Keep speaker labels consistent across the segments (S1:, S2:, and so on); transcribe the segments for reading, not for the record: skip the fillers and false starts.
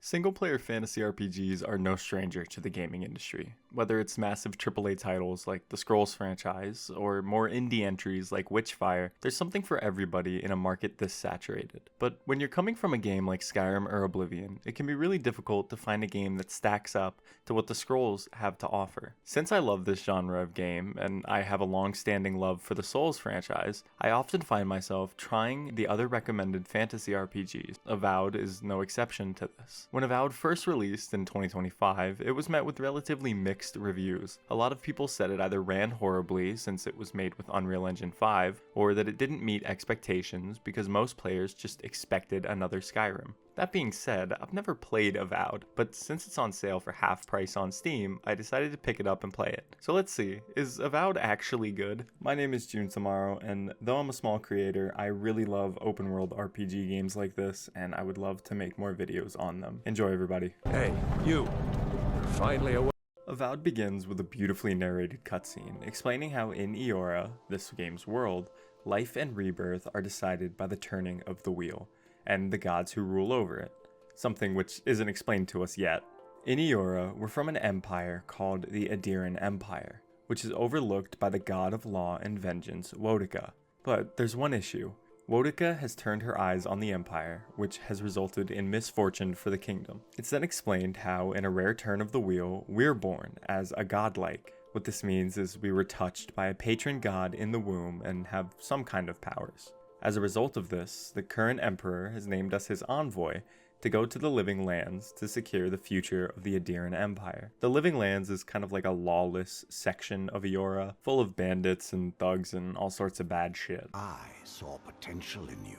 S1: Single-player fantasy RPGs are no stranger to the gaming industry. Whether it's massive AAA titles like the Scrolls franchise, or more indie entries like Witchfire, there's something for everybody in a market this saturated. But when you're coming from a game like Skyrim or Oblivion, it can be really difficult to find a game that stacks up to what the Scrolls have to offer. Since I love this genre of game, and I have a long-standing love for the Souls franchise, I often find myself trying the other recommended fantasy RPGs. Avowed is no exception to this. When Avowed first released in 2025, it was met with relatively mixed reviews. A lot of people said it either ran horribly since it was made with Unreal Engine 5, or that it didn't meet expectations because most players just expected another Skyrim. That being said, I've never played Avowed, but since it's on sale for half price on Steam, I decided to pick it up and play it. So let's see, is Avowed actually good? My name is June Tomorrow, and though I'm a small creator, I really love open world RPG games like this, and I would love to make more videos on them. Enjoy, everybody.
S2: Hey, you. You're finally awake.
S1: Avowed begins with a beautifully narrated cutscene, explaining how in Eora, this game's world, life and rebirth are decided by the turning of the wheel, and the gods who rule over it, something which isn't explained to us yet. In Eora, we're from an empire called the Adiran Empire, which is overlooked by the god of law and vengeance, Wodika. But there's one issue. Wodika has turned her eyes on the empire, which has resulted in misfortune for the kingdom. It's then explained how, in a rare turn of the wheel, we're born as a godlike. What this means is we were touched by a patron god in the womb and have some kind of powers. As a result of this, the current emperor has named us his envoy to go to the Living Lands to secure the future of the Adiran Empire. The Living Lands is kind of like a lawless section of Eora, full of bandits and thugs and all sorts of bad shit.
S3: I saw potential in you.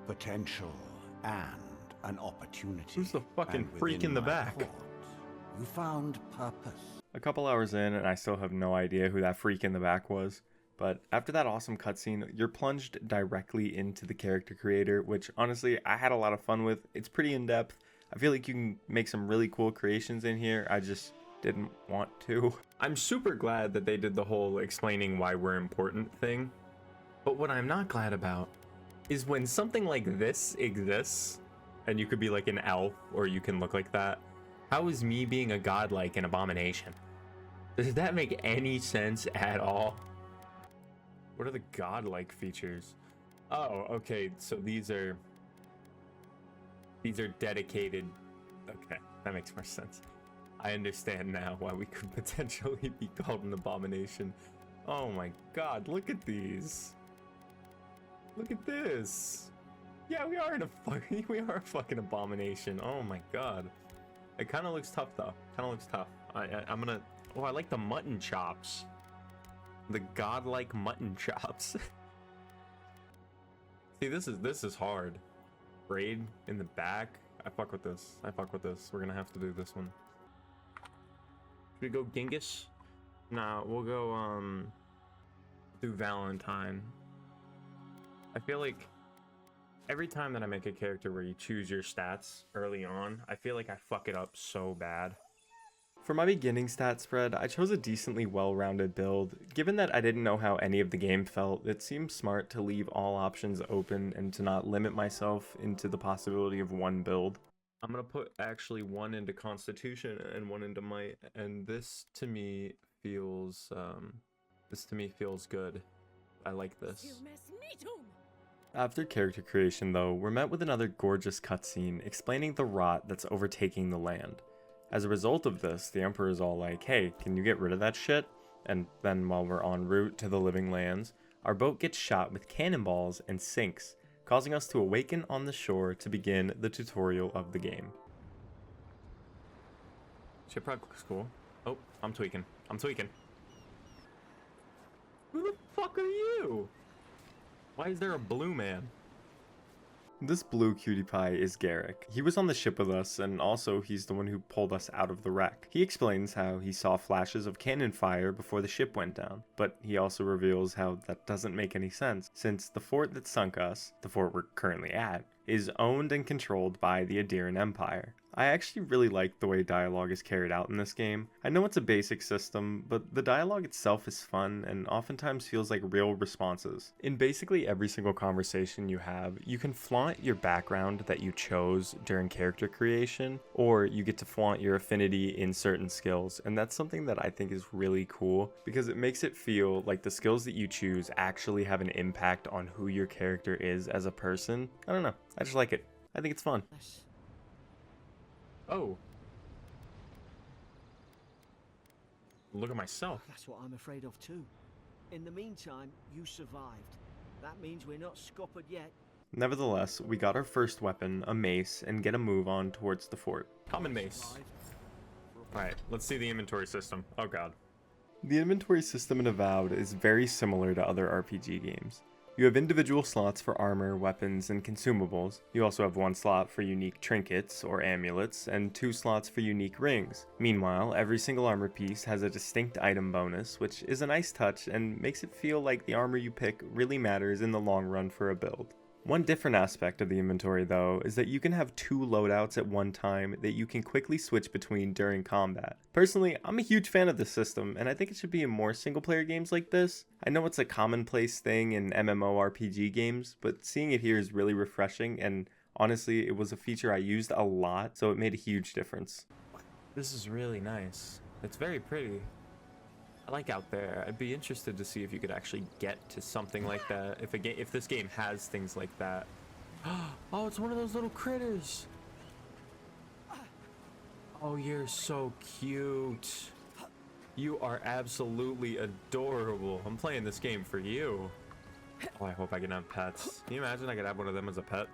S3: Potential and an opportunity.
S1: Who's the fucking
S3: And
S1: freak
S3: within
S1: in the
S3: my
S1: back?
S3: thoughts, you found purpose.
S1: A couple hours in, and I still have no idea who that freak in the back was. But after that awesome cutscene, you're plunged directly into the character creator, which honestly, I had a lot of fun with. It's pretty in-depth. I feel like you can make some really cool creations in here. I just didn't want to. I'm super glad that they did the whole explaining why we're important thing. But what I'm not glad about is when something like this exists, and you could be like an elf, or you can look like that, how is me being a godlike an abomination? Does that make any sense at all? What are the godlike features? Oh, okay, so these are dedicated. Okay, that makes more sense. I understand now why we could potentially be called an abomination. Oh my god, look at these. Look at this. Yeah, we are a fucking abomination. Oh my god. It kind of looks tough though. Kind of looks tough. I'm gonna. Oh, I like the mutton chops. The godlike mutton chops. See, this is hard. Braid in the back. I fuck with this. We're gonna have to do this one. Should we go Genghis? Nah, we'll go do Valentine. I feel like every time that I make a character where you choose your stats early on, I feel like I fuck it up so bad. For my beginning stat spread, I chose a decently well-rounded build. Given that I didn't know how any of the game felt, it seemed smart to leave all options open and to not limit myself into the possibility of one build. I'm gonna put actually one into Constitution and one into Might, and this to me feels good. I like this. After character creation though, we're met with another gorgeous cutscene explaining the rot that's overtaking the land. As a result of this, the Emperor is all like, hey, can you get rid of that shit? And then while we're en route to the Living Lands, our boat gets shot with cannonballs and sinks, causing us to awaken on the shore to begin the tutorial of the game. Shit probably looks cool. Oh, I'm tweaking. Who the fuck are you? Why is there a blue man? This blue cutie pie is Garrick. He was on the ship with us, and also he's the one who pulled us out of the wreck. He explains how he saw flashes of cannon fire before the ship went down, but he also reveals how that doesn't make any sense, since the fort that sunk us, the fort we're currently at, is owned and controlled by the Adiran Empire. I actually really like the way dialogue is carried out in this game. I know it's a basic system, but the dialogue itself is fun and oftentimes feels like real responses. In basically every single conversation you have, you can flaunt your background that you chose during character creation, or you get to flaunt your affinity in certain skills, and that's something that I think is really cool because it makes it feel like the skills that you choose actually have an impact on who your character is as a person. I don't know, I just like it. I think it's fun.
S2: Oh. Look at myself.
S4: That's what I'm afraid of too. In the meantime, you survived. That means we're not scuppered yet.
S1: Nevertheless, we got our first weapon, a mace, and get a move on towards the fort.
S2: Common mace. Alright, let's see the inventory system. Oh god.
S1: The inventory system in Avowed is very similar to other RPG games. You have individual slots for armor, weapons, and consumables. You also have one slot for unique trinkets or amulets, and 2 slots for unique rings. Meanwhile, every single armor piece has a distinct item bonus, which is a nice touch and makes it feel like the armor you pick really matters in the long run for a build. One different aspect of the inventory though is that you can have 2 loadouts at one time that you can quickly switch between during combat. Personally, I'm a huge fan of this system and I think it should be in more single player games like this. I know it's a commonplace thing in MMORPG games, but seeing it here is really refreshing and honestly it was a feature I used a lot, so it made a huge difference.
S2: This is really nice. It's very pretty. I like out there. I'd be interested to see if you could actually get to something like that. If this game has things like that. Oh, it's one of those little critters. Oh, you're so cute. You are absolutely adorable. I'm playing this game for you. Oh, I hope I can have pets. Can you imagine I could have one of them as a pet?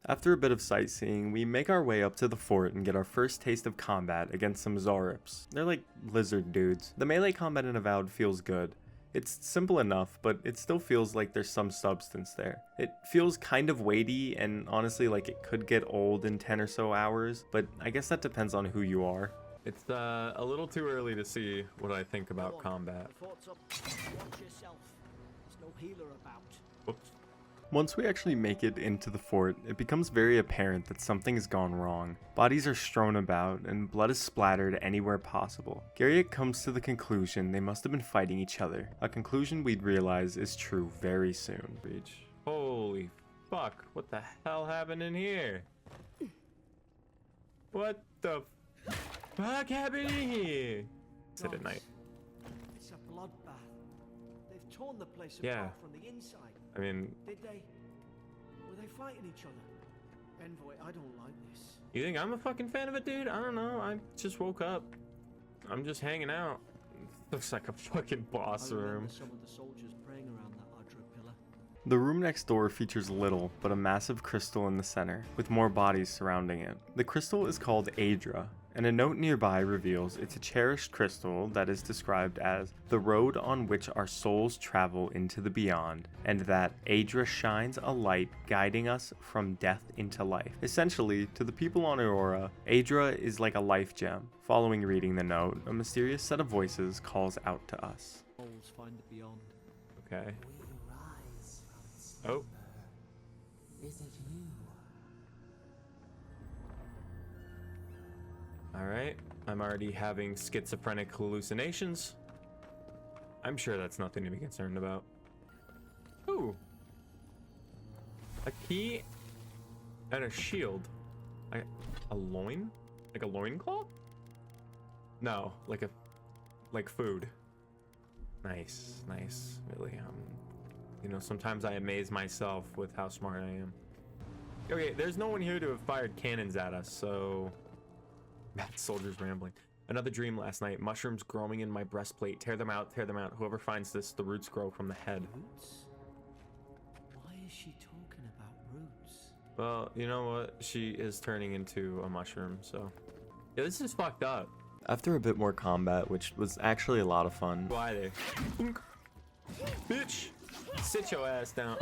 S1: After a bit of sightseeing, we make our way up to the fort and get our first taste of combat against some Zorips. They're like lizard dudes. The melee combat in Avowed feels good. It's simple enough, but it still feels like there's some substance there. It feels kind of weighty and honestly like it could get old in 10 or so hours, but I guess that depends on who you are.
S2: It's a little too early to see what I think about combat.
S4: The fort's up. Watch yourself. There's no healer about.
S2: Whoops.
S1: Once we actually make it into the fort, it becomes very apparent that something has gone wrong. Bodies are strewn about, and blood is splattered anywhere possible. Garriott comes to the conclusion they must have been fighting each other, a conclusion we'd realize is true very soon.
S2: Holy fuck, what the hell happened in here? What the fuck happened in here? Sit at night.
S4: It's a bloodbath. They've torn the place apart
S2: Yeah.
S4: from the inside.
S2: I mean,
S4: Did they? Were they fighting each other? Envoy, I don't like this.
S2: you think I'm a fucking fan of it, dude? I don't know. I just woke up. I'm just hanging out. Looks like a fucking boss
S4: I
S2: room.
S4: remember some of the soldiers praying around that Adra pillar.
S1: The room next door features little, but a massive crystal in the center, with more bodies surrounding it. The crystal is called Adra, and a note nearby reveals it's a cherished crystal that is described as the road on which our souls travel into the beyond, and that Adra shines a light guiding us from death into life. Essentially, to the people on Aurora, Adra is like a life gem. Following reading the note, a mysterious set of voices calls out to us.
S4: Souls find the beyond.
S2: Okay.
S5: We rise from
S2: Oh.
S5: Is it you?
S2: Alright. I'm already having schizophrenic hallucinations. I'm sure that's nothing to be concerned about. Ooh. A key and a shield. A loin? Like a loincloth? No, like food. Nice, nice. Really, you know, sometimes I amaze myself with how smart I am. Okay, there's no one here to have fired cannons at us, so... Bad soldiers rambling. Another dream last night. Mushrooms growing in my breastplate. Tear them out, tear them out. Whoever finds this, the roots grow from the head.
S4: Roots? Why is she talking about roots?
S2: Well, you know what? She is turning into a mushroom, so... Yeah, this is fucked up.
S1: After a bit more combat, which was actually a lot of fun,
S2: Why there? Bitch! Sit your ass down.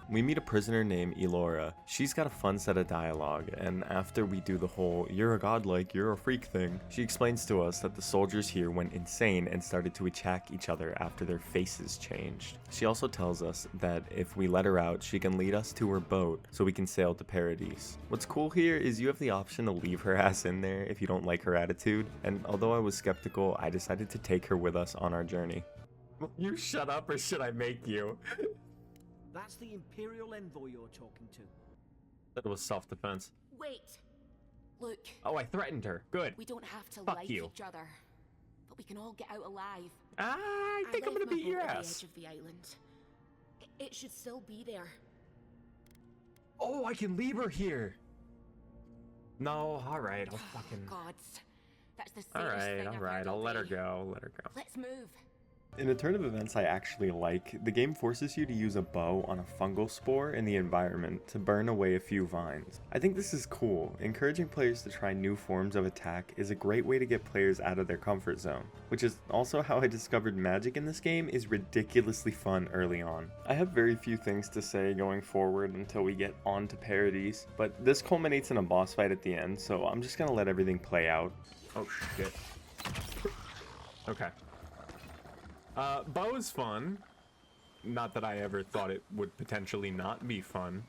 S1: We meet a prisoner named Elora. She's got a fun set of dialogue, and after we do the whole "you're a godlike, you're a freak" thing, she explains to us that the soldiers here went insane and started to attack each other after their faces changed. She also tells us that if we let her out, she can lead us to her boat so we can sail to Paradise. What's cool here is you have the option to leave her ass in there if you don't like her attitude, and although I was skeptical, I decided to take her with us on our journey.
S2: You shut up, or should I make you?
S4: That's the Imperial envoy you're talking to.
S2: That was self-defense.
S6: Wait. Look,
S2: Oh, I threatened her. Good.
S6: we don't have to
S2: Fuck
S6: like
S2: you.
S6: each other, but we can all get out alive.
S2: I think I'm
S6: left
S2: gonna
S6: my
S2: beat your
S6: boat at the
S2: ass.
S6: edge of the island. It should still be there.
S2: Oh, I can leave her here. No, all right, I'll fucking.
S6: Gods, that's the
S2: All
S6: safest
S2: right,
S6: thing
S2: all
S6: I've
S2: right,
S6: heard
S2: I'll
S6: all
S2: let her
S6: day.
S2: go. Let her go.
S6: Let's move.
S1: In a turn of events I actually like, the game forces you to use a bow on a fungal spore in the environment to burn away a few vines. I think this is cool. Encouraging players to try new forms of attack is a great way to get players out of their comfort zone, which is also how I discovered magic in this game is ridiculously fun early on. I have very few things to say going forward until we get on to Paradise, but this culminates in a boss fight at the end, so I'm just gonna let everything play out.
S2: Oh shit. Okay. Bow is fun. Not that I ever thought it would potentially not be fun.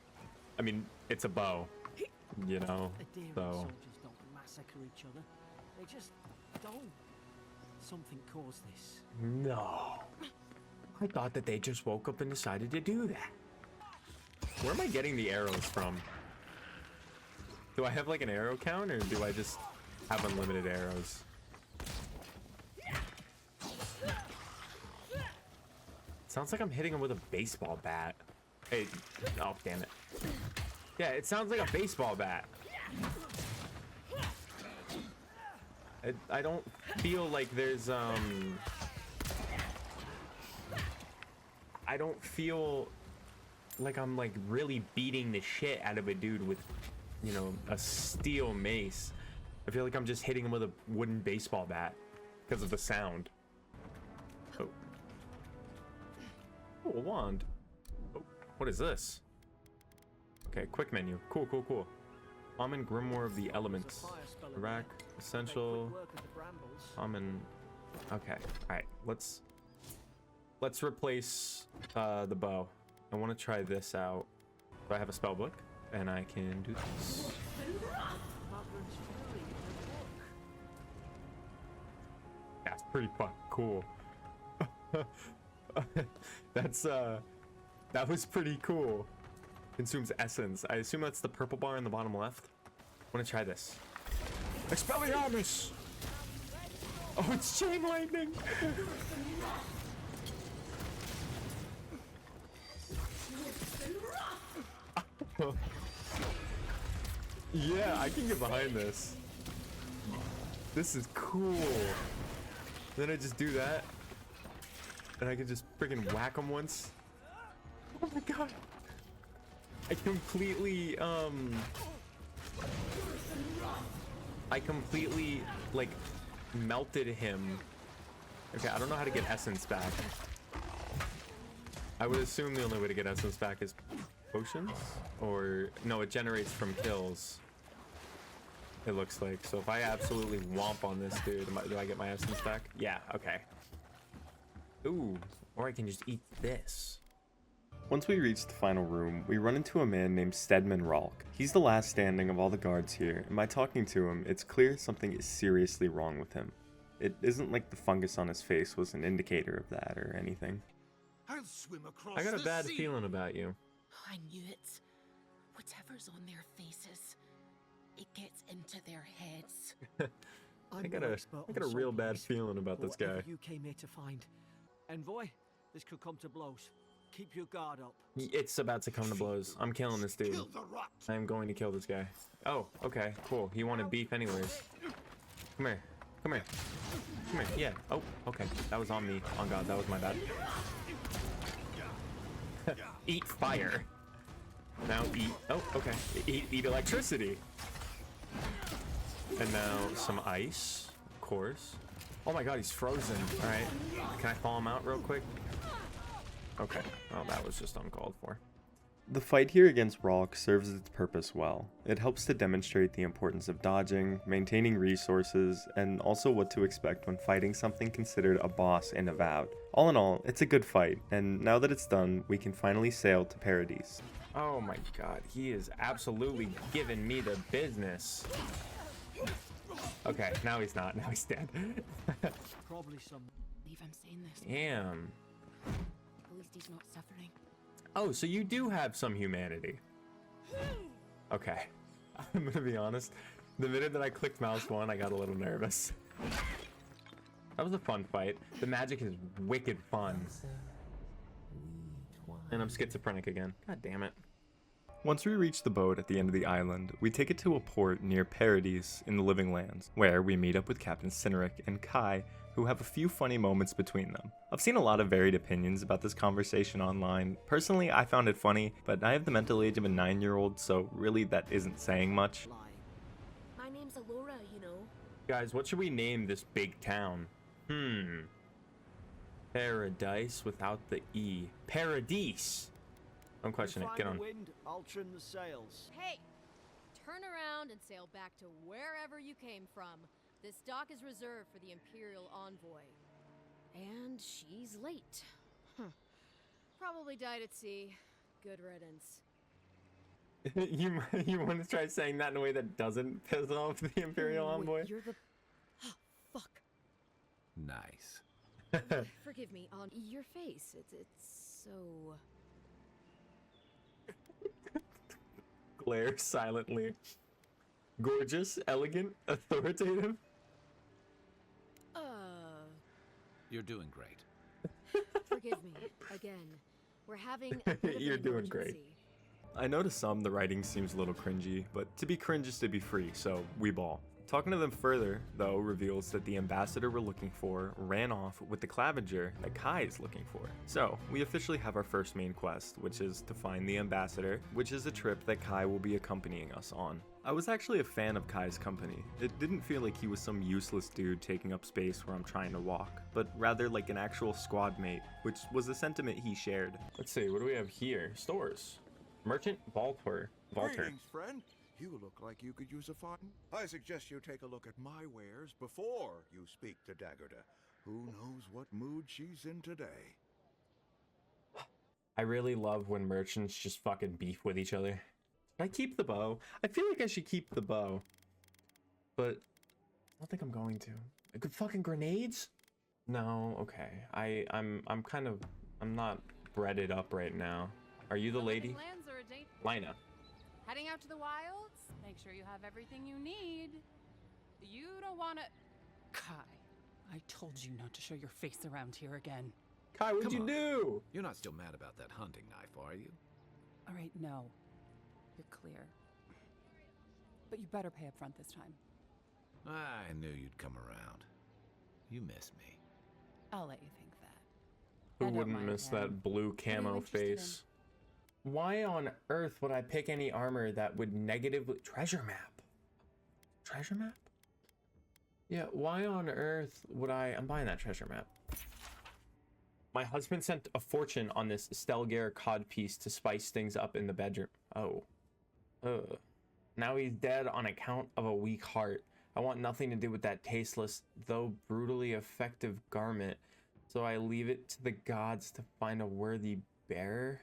S2: I mean, it's a bow, you know,
S4: The daring
S2: so.
S4: soldiers don't massacre each other. They just don't. Something caused this.
S2: No. I thought that they just woke up and decided to do that. Where am I getting the arrows from? Do I have like an arrow count, or do I just have unlimited arrows? Sounds like I'm hitting him with a baseball bat. Hey, oh damn it. Yeah, it sounds like a baseball bat. I don't feel like there's I don't feel like I'm like really beating the shit out of a dude with, you know, a steel mace. I feel like I'm just hitting him with a wooden baseball bat because of the sound. Oh. Oh, a wand. Oh, what is this? Okay, quick menu. Cool, cool, cool. Common Grimoire of the Elements. Iraq, Essential, Common. Okay, alright, let's replace the bow. I want to try this out. So I have a spell book, and I can do this. That's pretty fucking cool. That was pretty cool. Consumes essence. I assume that's the purple bar in the bottom left. I want to try this. Expelliarmus! Oh, it's chain lightning! Yeah, I can get behind this. This is cool. Then I just do that. And I can just freaking whack him once. Oh my god. I completely, like, melted him. Okay, I don't know how to get essence back. I would assume the only way to get essence back is potions? Or, no, it generates from kills. It looks like. So if I absolutely womp on this dude, do I get my essence back? Yeah, okay. Ooh, or I can just eat this.
S1: Once we reach the final room, we run into a man named Stedman Ralk. He's the last standing of all the guards here, and by talking to him, it's clear something is seriously wrong with him. It isn't like the fungus on his face was an indicator of that or anything.
S7: I'll swim across
S2: I got a
S7: the
S2: bad
S7: sea.
S2: feeling about you.
S6: I knew it. Whatever's on their faces, it gets into their heads.
S2: I got a real bad feeling about this guy.
S4: You came here to find. Envoy, this could come to blows. Keep your guard up.
S2: It's about to come to blows. I'm killing this dude.
S7: Kill the rot.
S2: I'm going to kill this guy. Oh, okay, cool. He wanted beef anyways. Come here. Come here. Come here. Yeah. Oh, okay. That was on me. On God, that was my bad. Eat fire. Now eat. Oh, okay. Eat electricity. And now some ice, of course. Oh my God, he's frozen. All right. Can I thaw him out real quick? Okay. Oh, that was just uncalled for.
S1: The fight here against Rolk serves its purpose well. It helps to demonstrate the importance of dodging, maintaining resources, and also what to expect when fighting something considered a boss in Avowed. All in all, it's a good fight, and now that it's done, we can finally sail to Paradise.
S2: Oh my god, he is absolutely giving me the business. Okay, now he's not. Now he's dead.
S4: Probably some.
S6: Believe I'm saying this.
S2: Damn.
S6: At least he's not suffering.
S2: Oh, so you do have some humanity. Okay. I'm gonna be honest. The minute that I clicked mouse 1, I got a little nervous. That was a fun fight. The magic is wicked fun. And I'm schizophrenic again. God damn it.
S1: Once we reach the boat at the end of the island, we take it to a port near Paradise in the Living Lands, where we meet up with Captain Cynric and Kai, who have a few funny moments between them. I've seen a lot of varied opinions about this conversation online. Personally, I found it funny, but I have the mental age of a 9-year-old, so really that isn't saying much.
S6: My name's Alora, you know.
S2: Guys, what should we name this big town? Paradise without the E. Paradise! Don't question it. Get on.
S4: Wind, I'll trim the sails.
S8: Hey, turn around and sail back to wherever you came from. This dock is reserved for the Imperial envoy. And she's late. Probably died at sea. Good riddance.
S2: you want to try saying that in a way that doesn't piss off the Imperial envoy?
S8: You're the... Fuck.
S3: Nice.
S8: Forgive me, on your face. It's so...
S2: Glare silently. Gorgeous, elegant, authoritative.
S3: You're doing great.
S8: Forgive me. Again, we're having a bit of
S2: You're
S8: an
S2: doing great.
S8: emergency.
S1: I know to some the writing seems a little cringy, but to be cringe is to be free, so we ball. Talking to them further, though, reveals that the ambassador we're looking for ran off with the Clavenger that Kai is looking for. So, we officially have our first main quest, which is to find the ambassador, which is a trip that Kai will be accompanying us on. I was actually a fan of Kai's company. It didn't feel like he was some useless dude taking up space where I'm trying to walk, but rather like an actual squad mate, which was a sentiment he shared.
S2: Let's see, what do we have here? Stores. Merchant Valtor.
S7: Greetings, friend. You look like you could use a fine. I suggest you take a look at my wares before you speak to Daggerda. Who knows what mood she's in today?
S2: I really love when merchants just fucking beef with each other. Should I keep the bow? I feel like I should keep the bow. But I don't think I'm going to. Good fucking grenades? No, okay. I'm not breaded up right now. Are you the lady?
S8: Plans are a date.
S2: Lina.
S8: Heading out to the wilds? Make sure you have everything you need. You don't want to...
S9: Kai, I told you not to show your face around here again.
S2: Kai, what'd
S3: Come
S2: you
S3: on.
S2: do?
S3: You're not still mad about that hunting knife, are you?
S9: All right, no. You're clear. But you better pay up front this time.
S3: I knew you'd come around. You miss me.
S9: I'll let you think that.
S2: Who
S9: I don't
S2: wouldn't
S9: mind
S2: miss
S9: him.
S2: that blue
S9: What are you
S2: camo
S9: interested in?
S2: face? Why on earth would I pick any armor that would negatively... Treasure map? Treasure map? Yeah, why on earth would I... I'm buying that treasure map. My husband sent a fortune on this Stelgare cod piece to spice things up in the bedroom. Oh. Ugh. Now he's dead on account of a weak heart. I want nothing to do with that tasteless, though brutally effective garment. So I leave it to the gods to find a worthy bearer.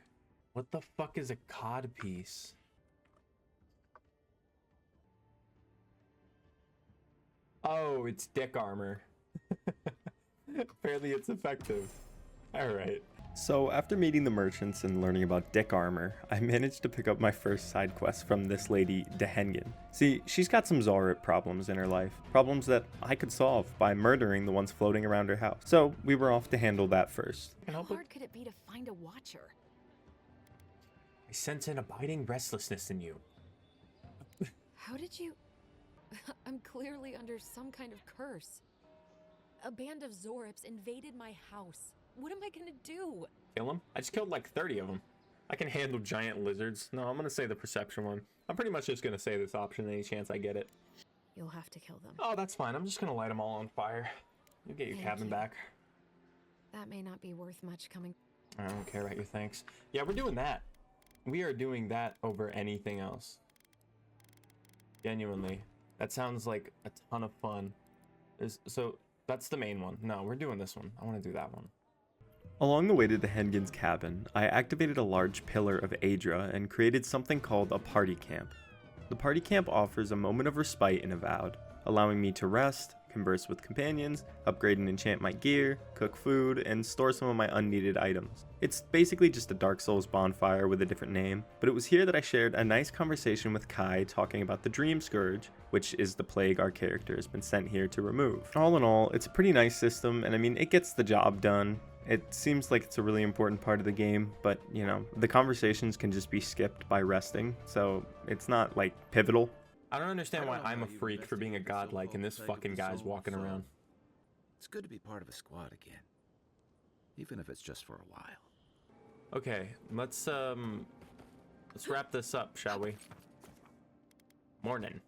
S2: What the fuck is a cod piece? Oh, it's dick armor. Apparently it's effective. Alright.
S1: So after meeting the merchants and learning about dick armor, I managed to pick up my first side quest from this lady, Dehengen. See, she's got some Zorit problems in her life, problems that I could solve by murdering the ones floating around her house. So we were off to handle that first.
S6: How hard could it be to find a watcher?
S2: I sense an abiding restlessness in you.
S6: How did you... I'm clearly under some kind of curse. A band of Zorips invaded my house. What am I gonna do?
S2: Kill them? I just killed like 30 of them. I can handle giant lizards. No, I'm gonna say the perception one. I'm pretty much just gonna say this option any chance I get it.
S6: You'll have to kill them.
S2: Oh, that's fine. I'm just gonna light them all on fire. You'll get your
S6: Thank
S2: cabin
S6: you.
S2: back.
S6: That may not be worth much coming.
S2: I don't care about your thanks. Yeah, we're doing that. We are doing that over anything else. Genuinely. That sounds like a ton of fun. So that's the main one. No, we're doing this one. I want to do that one.
S1: Along the way to the Hengens cabin, I activated a large pillar of Adra and created something called a party camp. The party camp offers a moment of respite in Avowed, allowing me to rest, converse with companions, upgrade and enchant my gear, cook food, and store some of my unneeded items. It's basically just a Dark Souls bonfire with a different name, but it was here that I shared a nice conversation with Kai talking about the Dream Scourge, which is the plague our character has been sent here to remove. All in all, it's a pretty nice system, and I mean, it gets the job done. It seems like it's a really important part of the game, but you know, the conversations can just be skipped by resting, so it's not like pivotal.
S2: I don't understand why I'm a freak for being a godlike and this fucking guy's walking around.
S3: It's good to be part of a squad again, even if it's just for a while.
S2: Okay, let's wrap this up, shall we? Morning.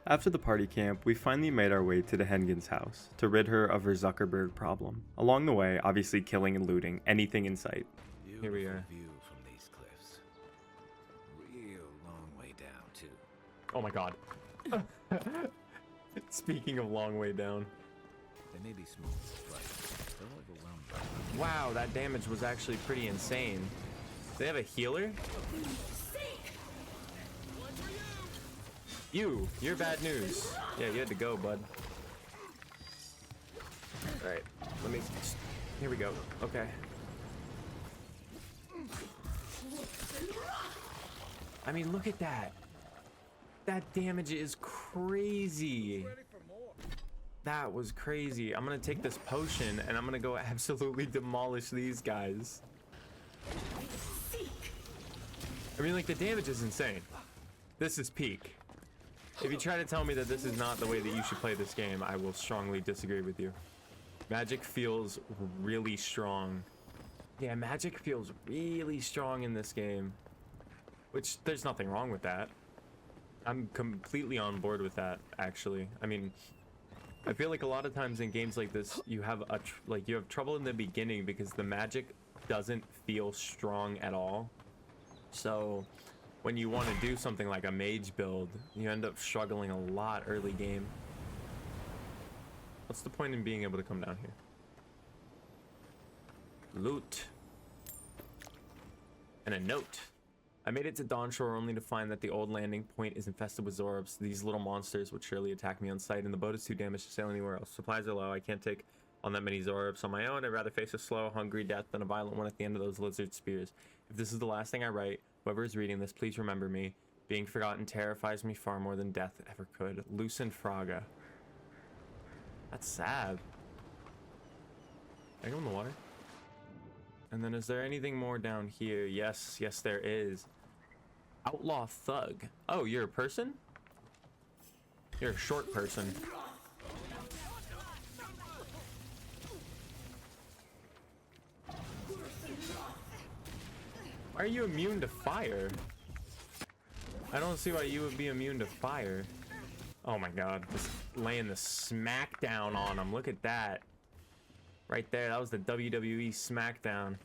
S1: After the party camp, we finally made our way to the Hengens house to rid her of her Zuckerberg problem. Along the way, obviously killing and looting anything in sight.
S2: Here we are.
S3: View from these cliffs. Real long way down too.
S2: Oh my god. Speaking of long way down.
S3: They may be smooth, but they'll overwhelm them.
S2: Wow, that damage was actually pretty insane. Do they have a healer? You're bad news. Yeah, you had to go, bud. Alright, here we go. Okay. I mean, look at that. That damage is crazy. That was crazy. I'm gonna take this potion and I'm gonna go absolutely demolish these guys. I mean, like, the damage is insane. This is peak. If you try to tell me that this is not the way that you should play this game, I will strongly disagree with you. Magic feels really strong. Yeah, magic feels really strong in this game. Which, there's nothing wrong with that. I'm completely on board with that, actually. I mean, I feel like a lot of times in games like this, you have you have trouble in the beginning because the magic doesn't feel strong at all. So when you want to do something like a mage build, you end up struggling a lot early game. What's the point in being able to come down here? Loot. And a note. I made it to Dawnshore only to find that the old landing point is infested with Zorops. These little monsters would surely attack me on sight, and the boat is too damaged to sail anywhere else. Supplies are low. I can't take on that many Zorops on my own. I'd rather face a slow, hungry death than a violent one at the end of those lizard spears. If this is the last thing I write, whoever is reading this, please remember me. Being forgotten terrifies me far more than death ever could. Lucent Fraga. That's sad. Can I go in the water? And then is there anything more down here? Yes, yes there is. Outlaw Thug. Oh, you're a person? You're a short person. Why are you immune to fire? I don't see why you would be immune to fire. Oh my god, just laying the smackdown on him. Look at that. Right there, that was the WWE Smackdown.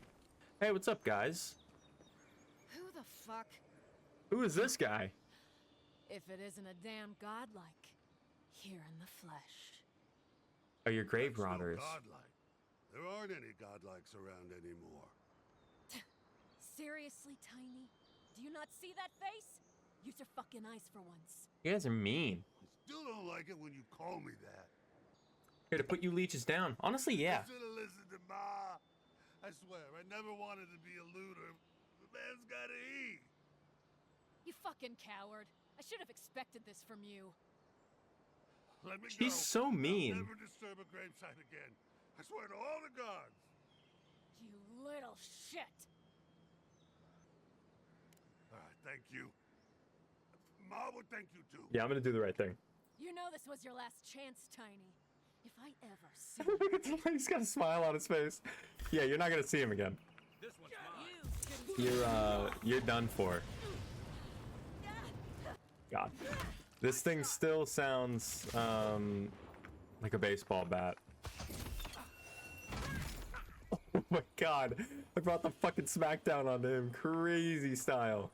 S2: Hey, what's up, guys?
S8: Who the fuck?
S2: Who is this guy?
S8: If it isn't a damn godlike. Here in the flesh.
S2: Oh, you're grave
S7: That's no
S2: rotters.
S7: godlike. There aren't any godlikes around anymore.
S8: Seriously, Tiny? Do you not see that face? Use your fucking eyes for once.
S2: You guys are mean.
S7: I still don't like it when you call me that.
S2: Here to put you leeches down. Honestly, yeah.
S7: I should have listened to Ma. I swear, I never wanted to be a looter. The man's gotta eat.
S8: You fucking coward. I should have expected this from you.
S7: Let me
S2: She's
S7: go.
S2: so mean.
S7: I'll never disturb a gravesite again. I swear to all the gods.
S8: You little shit.
S7: All right, thank you. Ma would thank you too.
S2: Yeah, I'm gonna do the right thing.
S8: You know this was your last chance, Tiny. If I ever see you,
S2: He's got a smile on his face. Yeah, you're not gonna see him again. You're done for. God. This thing still sounds like a baseball bat. my god. I brought the fucking smackdown onto him. Crazy style.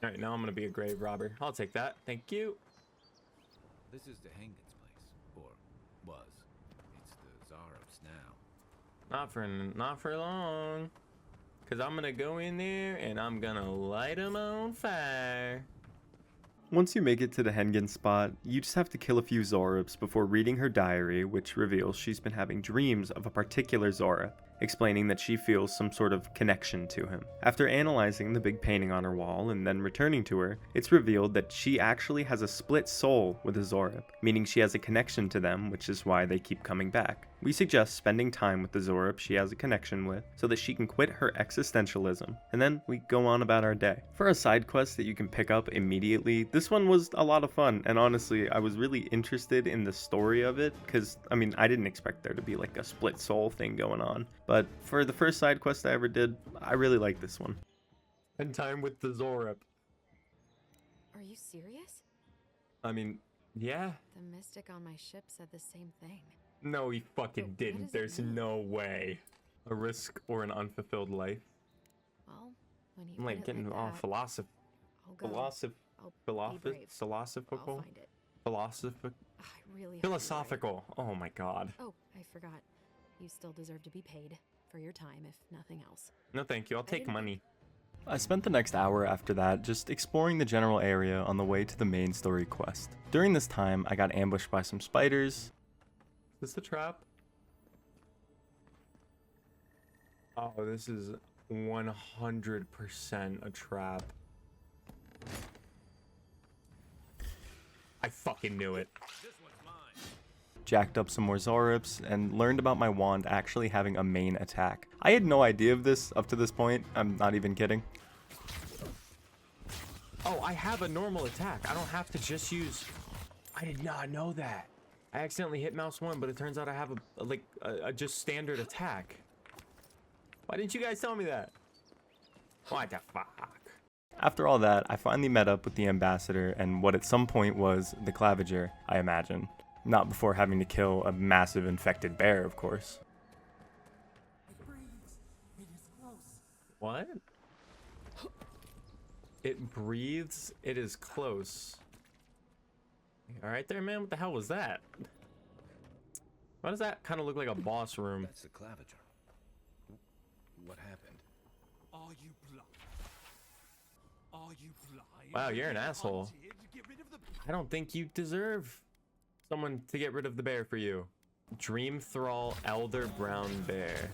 S2: Alright, now I'm gonna be a grave robber. I'll take that. Thank you.
S10: This is the Hengen's place, or was. It's the Zarev's now.
S2: Not for long. Cause I'm gonna go in there and I'm gonna light him on fire.
S1: Once you make it to the Hengen spot, you just have to kill a few Zorups before reading her diary, which reveals she's been having dreams of a particular Zorup, explaining that she feels some sort of connection to him. After analyzing the big painting on her wall and then returning to her, it's revealed that she actually has a split soul with a Zorup, meaning she has a connection to them, which is why they keep coming back. We suggest spending time with the Zorup she has a connection with so that she can quit her existentialism, and then we go on about our day. For a side quest that you can pick up immediately, this one was a lot of fun, and honestly, I was really interested in the story of it, because, I mean, I didn't expect there to be like a split soul thing going on, but for the first side quest I ever did, I really liked this one.
S2: Spend time with the Zorup.
S6: Are you serious?
S2: I mean, yeah.
S6: The mystic on my ship said the same thing.
S2: No, he fucking
S6: But what
S2: didn't.
S6: does it
S2: There's
S6: mean?
S2: no way. A risk or an unfulfilled life.
S6: Well, when you
S2: I'm like
S6: put it
S2: getting
S6: like
S2: all
S6: that, I'll go. I'll be brave. I'll
S2: philosophical,
S6: find it. I really have to be
S2: philosophical. Oh my god.
S6: brave. Oh, I forgot. You still deserve to be paid for your time, if nothing else.
S2: No, thank you. I'll take
S6: didn't-
S2: money.
S1: I spent the next hour after that just exploring the general area on the way to the main story quest. During this time, I got ambushed by some spiders.
S2: Is this a trap? Oh, this is 100% a trap. I fucking knew it.
S1: Jacked up some more Zorups, and learned about my wand actually having a main attack. I had no idea of this up to this point, I'm not even kidding.
S2: Oh, I have a normal attack. I don't have to just use... I did not know that. I accidentally hit mouse 1, but it turns out I have a just standard attack. Why didn't you guys tell me that? What the fuck?
S1: After all that, I finally met up with the ambassador and what at some point was the Claviger, I imagine. Not before having to kill a massive infected bear, of course.
S5: It breathes. It is close.
S2: What? It breathes. It is close. All right there, man. What the hell was that? Why does that kind of look like a boss room?
S10: That's the Claviger. What happened?
S5: Are you blind? Are you blind?
S2: Wow, you're an
S5: Being
S2: asshole.
S5: hunted? Get rid of the...
S2: I don't think you deserve someone to get rid of the bear for you. Dream Thrall Elder Brown Bear.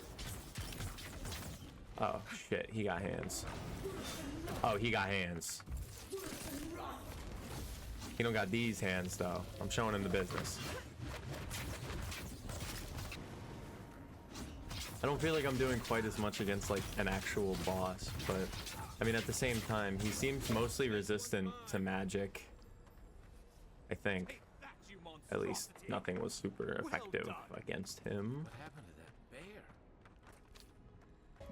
S2: Oh, shit. He got hands. Oh, he got hands. He don't got these hands, though. I'm showing him the business. I don't feel like I'm doing quite as much against, like, an actual boss, but... I mean, at the same time, he seems mostly resistant to magic. I think. At least, nothing was super effective against him.
S10: What happened to that bear?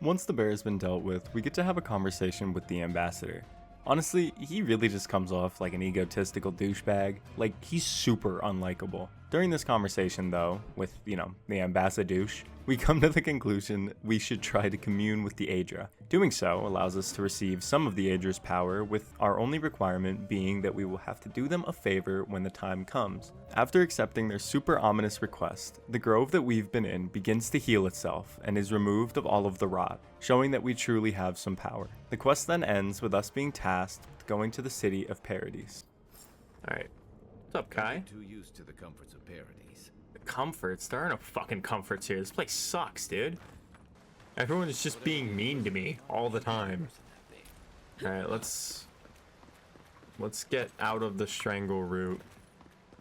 S1: Once the bear has been dealt with, we get to have a conversation with the ambassador. Honestly, he really just comes off like an egotistical douchebag. Like, he's super unlikable. During this conversation, though, with, you know, the ambassadouche, we come to the conclusion we should try to commune with the Aedra. Doing so allows us to receive some of the Aedra's power, with our only requirement being that we will have to do them a favor when the time comes. After accepting their super ominous request, the grove that we've been in begins to heal itself and is removed of all of the rot, showing that we truly have some power. The quest then ends with us being tasked with going to the city of Paradise.
S2: Alright. What's up, Kai?
S10: Too used to the comforts of Paradise.
S2: Comforts? There are no fucking comforts here. This place sucks, dude. Everyone is just being mean to me all the time. Alright, let's get out of the strangle route.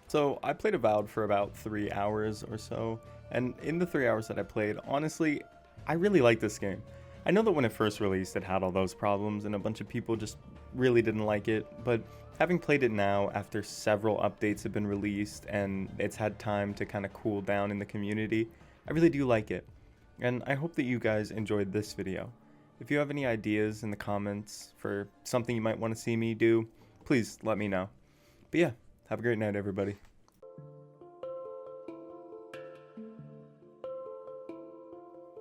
S1: So I played Avowed for about 3 hours or so, and in the 3 hours that I played, honestly, I really like this game. I know that when it first released it had all those problems and a bunch of people just really didn't like it, but having played it now after several updates have been released and it's had time to kind of cool down in the community, I really do like it. And I hope that you guys enjoyed this video. If you have any ideas in the comments for something you might want to see me do, please let me know. But yeah, have a great night, everybody.